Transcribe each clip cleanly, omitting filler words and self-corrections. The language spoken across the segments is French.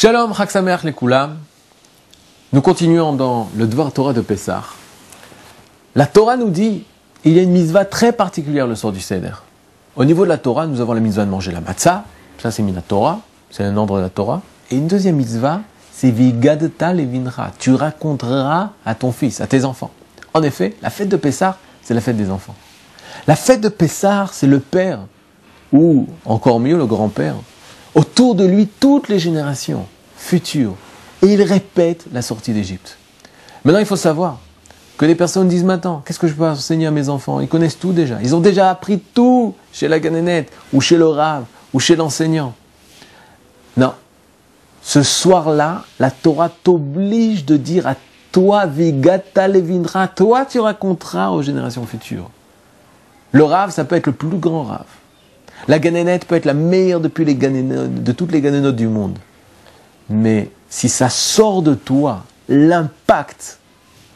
Shalom, Chag Sameach Lekulam. Nous continuons dans le Dvar Torah de Pessah. La Torah nous dit, il y a une mitzvah très particulière le soir du Seder. Au niveau de la Torah, nous avons la mitzvah de manger la matzah. Ça, c'est la Torah. C'est un ordre de la Torah. Et une deuxième mitzvah, c'est Vigadta levincha. Tu raconteras à ton fils, à tes enfants. En effet, la fête de Pessah, c'est la fête des enfants. La fête de Pessah, c'est le père, ou encore mieux, le grand-père. Autour de lui, toutes les générations futures. Et il répète la sortie d'Égypte. Maintenant, il faut savoir que les personnes disent maintenant, qu'est-ce que je peux enseigner à mes enfants? Ils connaissent tout déjà. Ils ont déjà appris tout chez la Ganénette, ou chez le Rav, ou chez l'enseignant. Non. Ce soir-là, la Torah t'oblige de dire à toi, Vigadta levincha, toi tu raconteras aux générations futures. Le Rav, ça peut être le plus grand Rav. La Ganénette peut être la meilleure de toutes les Ganénotes du monde. Mais si ça sort de toi, l'impact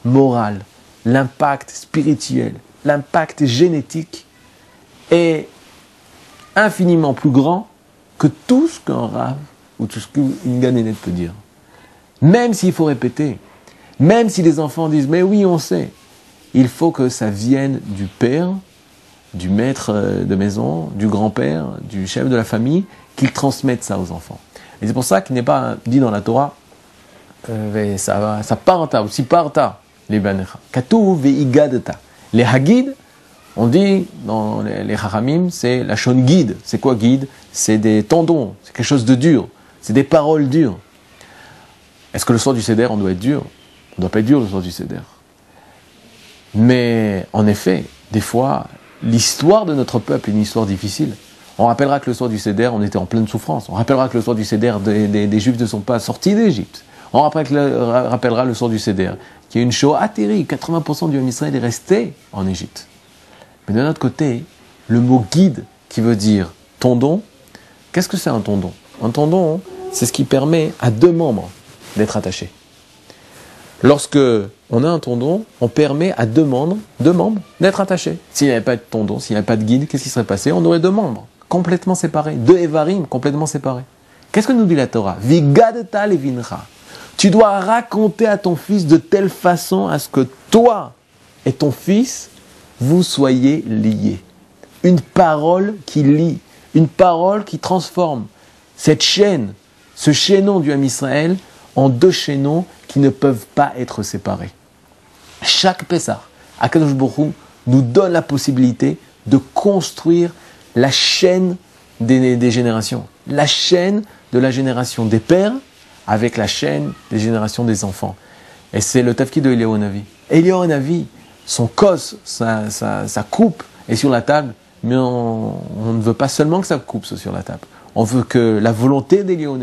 moral, l'impact spirituel, l'impact génétique est infiniment plus grand que tout ce qu'un Rav ou tout ce qu'une Ganénette peut dire. Même s'il faut répéter, même si les enfants disent « mais oui, on sait », il faut que ça vienne du père, du maître de maison, du grand-père, du chef de la famille, qu'il transmette ça aux enfants. Et c'est pour ça qu'il n'est pas dit dans la Torah, ça parta, aussi parta, les banecha. Katuv veigadta. Les hagid, on dit dans les haramim, c'est la shon guide. C'est quoi guide? C'est des tendons, c'est quelque chose de dur, c'est des paroles dures. Est-ce que le soir du Seder, on doit être dur? On ne doit pas être dur le soir du Seder. Mais en effet, des fois, l'histoire de notre peuple est une histoire difficile. On rappellera que le soir du Seder, on était en pleine souffrance. On rappellera que le soir du Seder, des Juifs ne sont pas sortis d'Égypte. On rappellera le soir du Seder qu'il y a une Shoah terrible. 80% du peuple Israël est resté en Égypte. Mais de notre côté, le mot guide, qui veut dire tendon, qu'est-ce que c'est un tendon? Un tendon, c'est ce qui permet à deux membres d'être attachés. Lorsque on a un tendon, on permet à deux membres d'être attachés. S'il n'y avait pas de tendon, s'il n'y avait pas de guide, qu'est-ce qui serait passé? On aurait deux membres complètement séparés, deux évarim complètement séparés. Qu'est-ce que nous dit la Torah? Vigadta levincha. Tu dois raconter à ton fils de telle façon à ce que toi et ton fils, vous soyez liés. Une parole qui lie, une parole qui transforme cette chaîne, ce chaînon du Ham Israël en deux chaînons qui ne peuvent pas être séparés. Chaque Pessah, Akadosh Baruch Hu nous donne la possibilité de construire la chaîne des générations, la chaîne de la génération des pères avec la chaîne des générations des enfants. Et c'est le tafkid de Eliyahu Hanavi. Eliyahu Hanavi, son kos, sa coupe est sur la table, mais on ne veut pas seulement que sa coupe soit sur la table. On veut que la volonté d'Eliyahu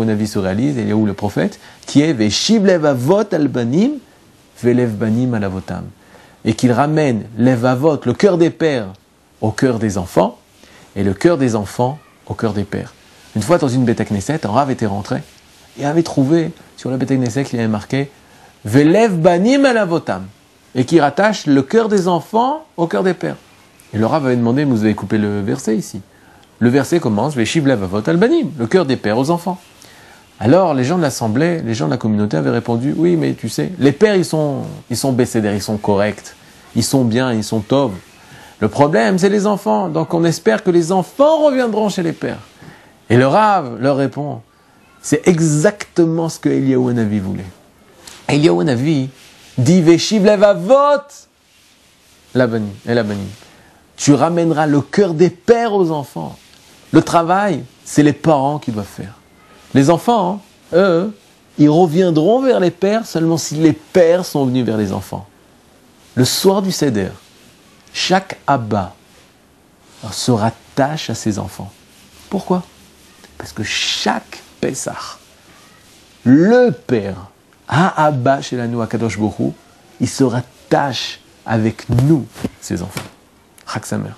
Hanavi se réalise, Eliyahu le prophète, qui est « Veshiv lev avot al banim, velev banim al avotam » et qu'il ramène lev avot, le cœur des pères, au cœur des enfants, et le cœur des enfants au cœur des pères. Une fois dans une Beth Knesset, un Rav était rentré, et avait trouvé sur la Beth Knesset qu'il avait marqué « Velev banim al avotam » et qui rattache le cœur des enfants au cœur des pères. Et le Rav avait demandé, vous avez coupé le verset ici. Le verset commence, Veshiv lev avot al banim, le cœur des pères aux enfants. Alors, les gens de l'assemblée, les gens de la communauté avaient répondu, oui, mais tu sais, les pères, ils sont bécédères, ils sont corrects, ils sont bien, ils sont tov. Le problème, c'est les enfants. Donc, on espère que les enfants reviendront chez les pères. Et le Rav leur répond, c'est exactement ce que Eliyahu Hanavi voulait. Eliyahu Hanavi dit, Veshiv lev avot la banim. Tu ramèneras le cœur des pères aux enfants. Le travail, c'est les parents qui doivent faire. Les enfants, eux, ils reviendront vers les pères seulement si les pères sont venus vers les enfants. Le soir du Seder, chaque Abba se rattache à ses enfants. Pourquoi? Parce que chaque Pessah, le père, Abba chez la Noua Kadosh Baruch Hu, il se rattache avec nous, ses enfants. Chag Sameach.